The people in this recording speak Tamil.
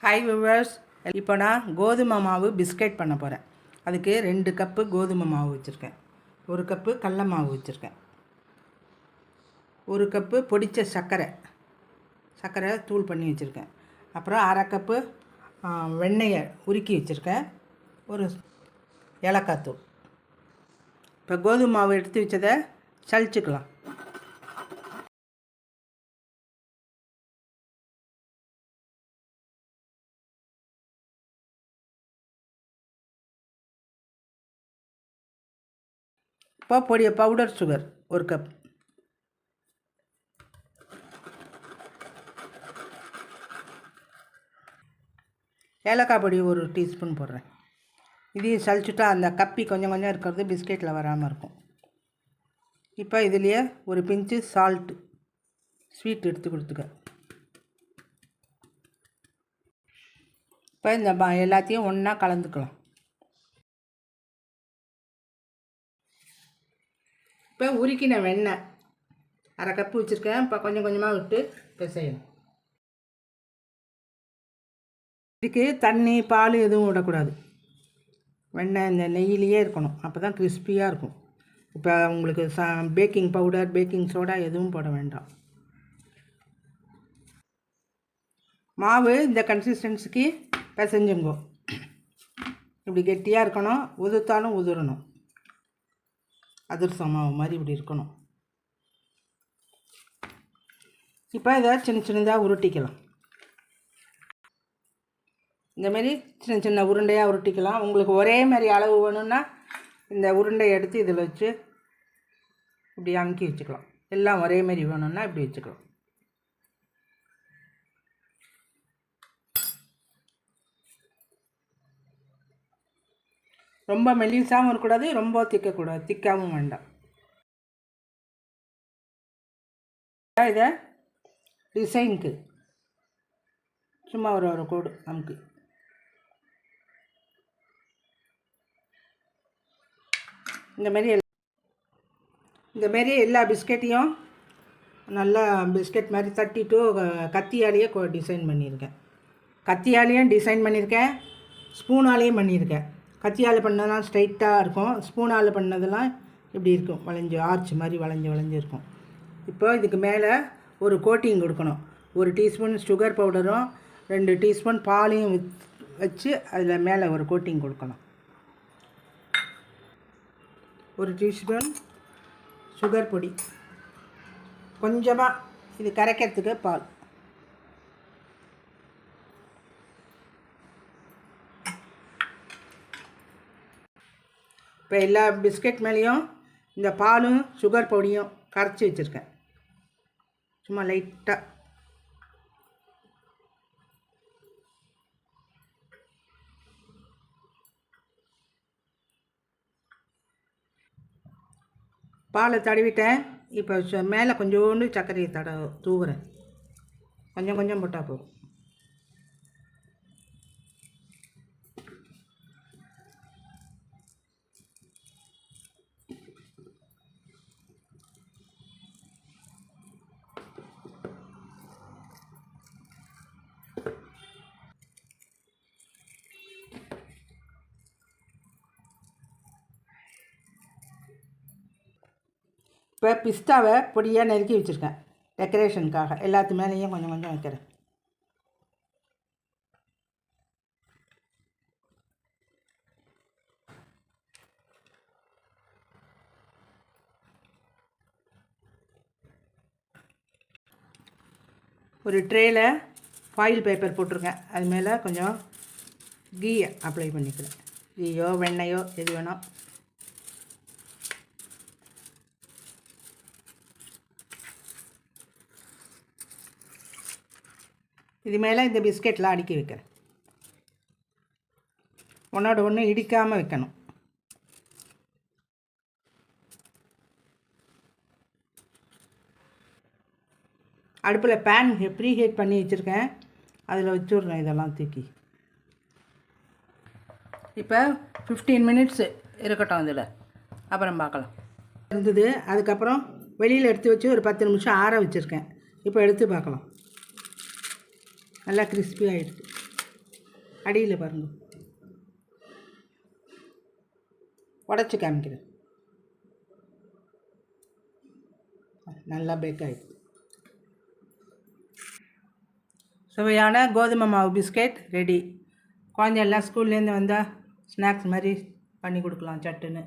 ஹாய் வியூவர்ஸ், இப்போ நான் கோதுமை மாவு பிஸ்கெட் பண்ண போகிறேன். அதுக்கு 2 கப்பு கோதுமை மாவு வச்சுருக்கேன், 1 கப்பு கடல மாவு வச்சுருக்கேன், 1 கப்பு பொடித்த சர்க்கரை தூள் பண்ணி வச்சுருக்கேன். அப்புறம் 1/2 கப்பு வெண்ணெயை உருக்கி வச்சுருக்கேன், ஒரு ஏலக்காய் தூள். இப்போ கோதுமை மாவு எடுத்து வச்சதை சலிச்சுக்கலாம். இப்போ பவுடர் சுகர் 1 கப், ஏலக்காய் பொடி 1 டீஸ்பூன் போடுறேன். இதையும் சளிச்சுட்டா அந்த கப்பி கொஞ்சம் கொஞ்சம் இருக்கிறது பிஸ்கெட்டில் வராமல் இருக்கும். இப்போ இதுலேயே ஒரு பிஞ்சு சால்ட்டு, ஸ்வீட் எடுத்து கொடுத்துக்க. இப்போ இந்த எல்லாத்தையும் ஒன்றா கலந்துக்கலாம். இப்போ உருக்கின வெண்ணெய் 1/2 கப்பு வச்சுருக்கேன். இப்போ கொஞ்சம் கொஞ்சமாக விட்டு பிசையணும். இதுக்கு தண்ணி பால் எதுவும் விடக்கூடாது. வெண்ணெய் இந்த நெய்யிலேயே இருக்கணும், அப்போ தான் கிறிஸ்பியாக இருக்கும். இப்போ உங்களுக்கு பேக்கிங் பவுடர், பேக்கிங் சோடா எதுவும் போட வேண்டாம். மாவு இந்த கன்சிஸ்டன்சிக்கு பிசைஞ்சுங்கோ. இப்படி கெட்டியாக இருக்கணும், உதுத்தாலும் உதுரணும். அதிரசம் மாவு மாதிரி இப்படி இருக்கணும். இப்போ இதை சின்ன சின்னதாக உருட்டிக்கலாம். இந்தமாரி சின்ன சின்ன உருண்டையாக உருட்டிக்கலாம். உங்களுக்கு ஒரே மாதிரி அளவு வேணும்னா இந்த உருண்டையை எடுத்து இதில் வச்சு இப்படி அமுக்கி வச்சுக்கலாம். எல்லாம் ஒரே மாதிரி வேணும்னா இப்படி வச்சுக்கலாம். ரொம்ப மெல்லிசாகவும் இருக்கக்கூடாது, ரொம்ப திக்கக்கூடாது, திக்காகவும் வேண்டாம். இதை டிசைனுக்கு சும்மா ஒரு கோடு அமுக்கு. இந்தமாரி எல்லா பிஸ்கெட்டையும் நல்லா பிஸ்கெட் மாதிரி தட்டிட்டு கத்தியாலேயே டிசைன் பண்ணியிருக்கேன். கத்தியாலேயும் டிசைன் பண்ணியிருக்கேன், ஸ்பூனாலேயும் பண்ணியிருக்கேன். கத்தியால் பண்ணதெல்லாம் ஸ்ட்ரைட்டாக இருக்கும், ஸ்பூனால் பண்ணதெல்லாம் இப்படி இருக்கும், வளைஞ்சு ஆர்ச் மாதிரி வளைஞ்சு இருக்கும். இப்போ இதுக்கு மேலே ஒரு கோட்டிங் கொடுக்கணும். 1 டீஸ்பூன் சுகர் பவுடரும் 2 டீஸ்பூன் பாலையும் வச்சு அதில் மேலே ஒரு கோட்டிங் கொடுக்கணும். 1 டீஸ்பூன் சுகர் பொடி, கொஞ்சமாக இது கரைக்கிறதுக்கு பால். இப்போ எல்லா பிஸ்கெட் மேலேயும் இந்த பாலும் சுகர் பொடியும் கரைச்சி வச்சுருக்கேன், சும்மா லைட்டாக. பாலை தடவிட்டேன். இப்போ மேலே கொஞ்சோண்டு சர்க்கரையை தூவுறேன். கொஞ்சம் கொஞ்சம் போட்டால் போதும். இப்போ பிஸ்தாவை பொடியாக நறுக்கி வச்சுருக்கேன், டெக்கரேஷனுக்காக. எல்லாத்து மேலேயும் கொஞ்சம் கொஞ்சம் வைக்கிறேன். ஒரு ட்ரேயில் ஃபாயில் பேப்பர் போட்டிருக்கேன், அது மேலே கொஞ்சம் கீயை அப்ளை பண்ணிக்கிறேன். கீயோ வெண்ணெயோ எது வேணும். இது மேலே இந்த பிஸ்கெட்லாம் அடுக்கி வைக்கிறேன். ஒன்றோட ஒன்று இடிக்காமல் வைக்கணும். அடுப்பில் பேன் ப்ரீ ஹீட் பண்ணி வச்சுருக்கேன், அதில் வச்சுட்றேன் இதெல்லாம் தூக்கி. இப்போ 15 மினிட்ஸ் இருக்கட்டும் இதில், அப்புறம் பார்க்கலாம். இருந்தது, அதுக்கப்புறம் வெளியில் எடுத்து வச்சு ஒரு 10 நிமிஷம் ஆற வச்சுருக்கேன். இப்போ எடுத்து பார்க்கலாம். நல்லா கிறிஸ்பி ஆகிடுது. அடியில் பாருங்க, உடச்சி காமிக்கிறேன். நல்லா பேக் ஆகிடுது. சுவையான கோதுமை மாவு பிஸ்கெட் ரெடி. குழந்தை எல்லாம் ஸ்கூல்லேருந்து வந்தால் ஸ்நாக்ஸ் மாதிரி பண்ணி கொடுக்கலாம் சட்டுன்னு.